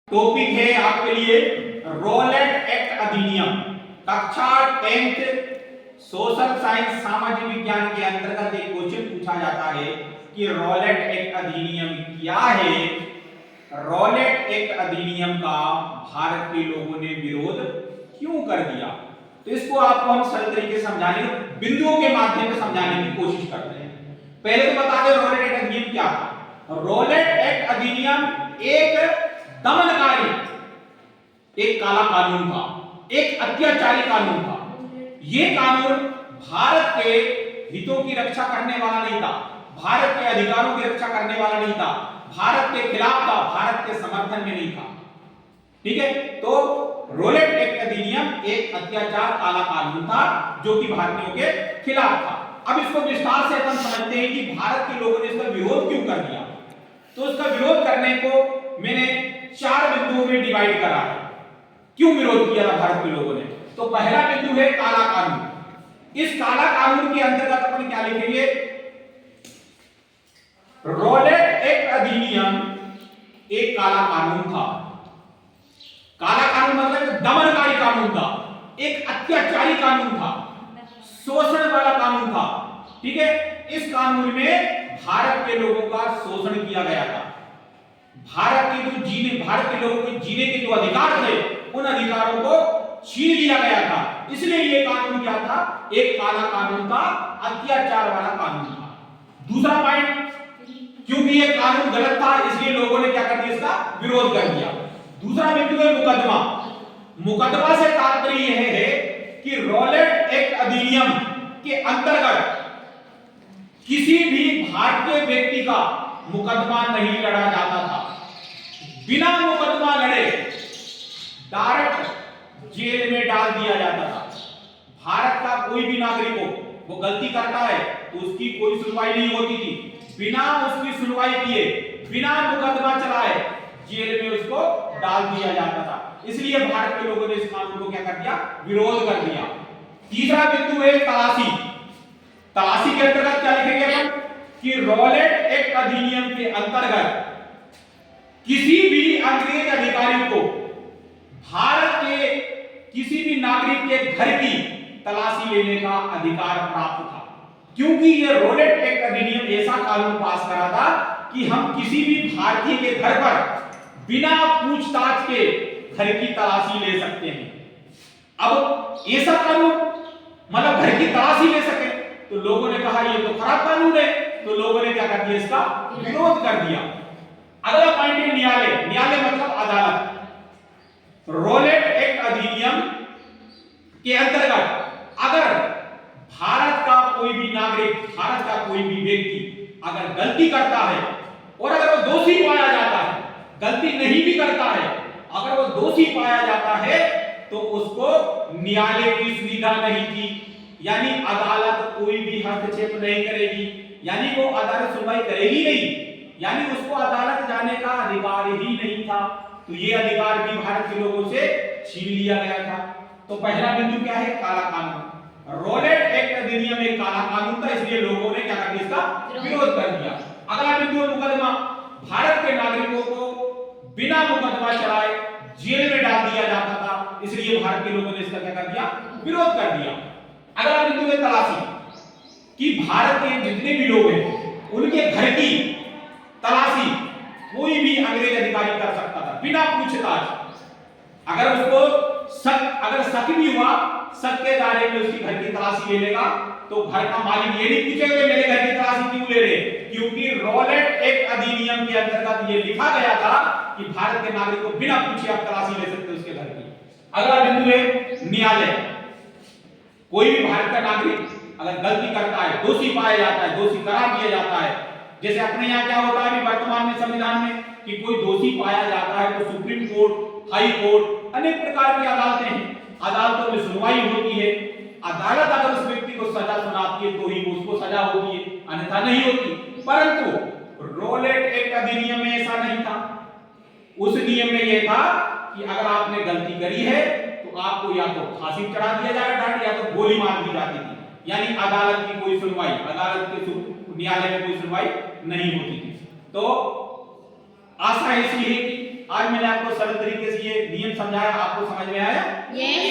Topic है आपके लिए रॉलेट एक्ट अधिनियम। कक्षा 10th सोशल साइंस सामाजिक विज्ञान के अंतर्गत एक क्वेश्चन पूछा जाता है कि रॉलेट एक्ट अधिनियम क्या है। रॉलेट एक्ट अधिनियम का भारत के लोगों ने विरोध क्यों कर दिया, तो इसको आपको हम सरल तरीके से समझाने, बिंदुओं के माध्यम से समझाने की कोशिश करते हैं। पहले तो बता दें रॉलेट एक्ट अधिनियम क्या था। रॉलेट एक्ट अधिनियम एक दमनकारी, एक काला कानून था, एक अत्याचारी कानून था। यह कानून भारत के हितों की रक्षा करने वाला नहीं था, भारत के अधिकारों की रक्षा करने वाला नहीं था, भारत के खिलाफ था, भारत के समर्थन में नहीं था। ठीक है, तो रॉलेट एक्ट अधिनियम एक अत्याचार काला कानून था जो कि भारतीयों के खिलाफ था। अब इसको विस्तार से अपन समझते हैं कि भारत के लोगों ने इसका विरोध क्यों कर दिया। तो इसका विरोध करने को मैंने 4 बिंदुओं में डिवाइड करा है। क्यों विरोध किया था भारत के लोगों ने, तो पहला बिंदु है काला कानून। इस काला कानून के अंतर्गत अपन क्या लिखेंगे, रॉलेट एक्ट अधिनियम एक काला कानून था। काला कानून मतलब दमनकारी कानून था, एक अत्याचारी कानून था, शोषण वाला कानून था। ठीक है, इस कानून में भारत के लोगों का शोषण किया गया था। भारत के लोगों के जीने के जो अधिकार थे उन अधिकारों को छीन लिया गया था। इसलिए ये कानून क्या था, एक काला कानून था, अत्याचार वाला कानून था। दूसरा पॉइंट, क्योंकि ये कानून गलत था इसलिए लोगों ने क्या कर दिया, इसका विरोध कर दिया। दूसरा बिंदु है मुकदमा। मुकदमा से तात्पर्य यह है कि रॉलेट एक्ट अधिनियम के अंतर्गत किसी भी भारतीय व्यक्ति का मुकदमा नहीं लड़ा जाता था। बिना मुकदमा लड़े डायरेक्ट जेल में डाल दिया जाता था। भारत का कोई भी नागरिक हो, वो गलती करता है तो उसकी कोई सुनवाई नहीं होती थी। बिना उसकी सुनवाई किए, बिना मुकदमा चलाए जेल में उसको डाल दिया जाता था। इसलिए भारत के लोगों ने इस कानून को क्या कर दिया, विरोध कर दिया। तीसरा बिंदु है तलाशी। तलाशी के अंतर्गत क्या लिखेंगे हम कि रॉलेट एक्ट अधिनियम के अंतर्गत किसी भी अंग्रेज अधिकारी को भारत के किसी भी नागरिक के घर की तलाशी लेने का अधिकार प्राप्त था। क्योंकि यह रॉलेट एक्ट अधिनियम ऐसा कानून पास करा था कि हम किसी भी भारतीय के घर पर बिना पूछताछ के घर की तलाशी ले सकते हैं। अब ऐसा कानून मतलब घर की तलाशी ले सके, तो लोगों ने कहा ये तो खराब कानून है, तो लोगों ने क्या कर दिया, इसका विरोध कर दिया। अगला पॉइंट है न्यायालय। न्यायालय मतलब अदालत। रॉलेट एक्ट अधिनियम के अंतर्गत अगर भारत का कोई भी नागरिक, भारत का कोई भी व्यक्ति अगर गलती करता है और अगर वो दोषी पाया जाता है, गलती नहीं भी करता है, अगर वो दोषी पाया जाता है तो उसको न्यायालय की सुविधा नहीं थी, यानी अदालत कोई भी हस्तक्षेप नहीं करेगी, यानी वो अदालत सुनवाई करेगी नहीं, यानी उसको अदालत जाने का अधिकार ही नहीं था। तो ये अधिकार भी भारत के लोगों से छीन लिया गया था। तो पहला बिंदु क्या है, काला कानून। रॉलेट एक्ट अधिनियम एक काला कानून था, इसलिए लोगों ने क्या कर दिया, इसका विरोध कर दिया। अगला बिंदु है मुकदमा। भारत के नागरिकों को बिना मुकदमा चलाए जेल में डाल दिया जाता था, इसलिए भारत के लोगों ने इसका क्या कर दिया, विरोध कर दिया। अगला बिंदु है तलाशी, कि भारत के जितने भी लोग हैं उनके घर की तलाशी कोई भी अंग्रेज अधिकारी कर सकता था बिना पूछताछ। अगर उसको अगर शक भी हुआ, शक के दायरे में उसकी घर की तलाशी ले लेगा, तो घर का मालिक ये नहीं पूछेगा मेरे घर की तलाशी क्यों ले रहे, क्योंकि रॉलेट एक्ट अधिनियम के अंतर्गत ये लिखा गया था कि भारत के नागरिक को बिना पूछे आप तलाशी ले सकते हो उसके घर की। अगला बिंदु है न्यायालय। कोई भी भारत का नागरिक अगर गलती करता है, दोषी पाया जाता है, दोषी करार दिया जाता है, जैसे अपने यहाँ क्या होता है अभी वर्तमान में संविधान में कि कोई दोषी पाया जाता है तो सुप्रीम कोर्ट, हाई कोर्ट, अनेक प्रकार की अदालतें हैं, अदालतों में सुनवाई होती है। अदालत अगर उस व्यक्ति को सजा सुनाती है तो ही उसको सजा होती है, अन्यथा नहीं होती। परंतु रॉलेट एक्ट अधिनियम में ऐसा नहीं था। उस नियम में यह था कि अगर आपने गलती करी है तो आपको या तो फांसी चढ़ा दिया जाएगा या तो गोली मार दी जाती थी, यानी अदालत की कोई सुनवाई, अदालत के न्यायालय में कोई सुनवाई नहीं होती थी। तो आशा ऐसी है कि आज मैंने आपको सरल तरीके से ये नियम समझाया, आपको समझ में आया? Yes,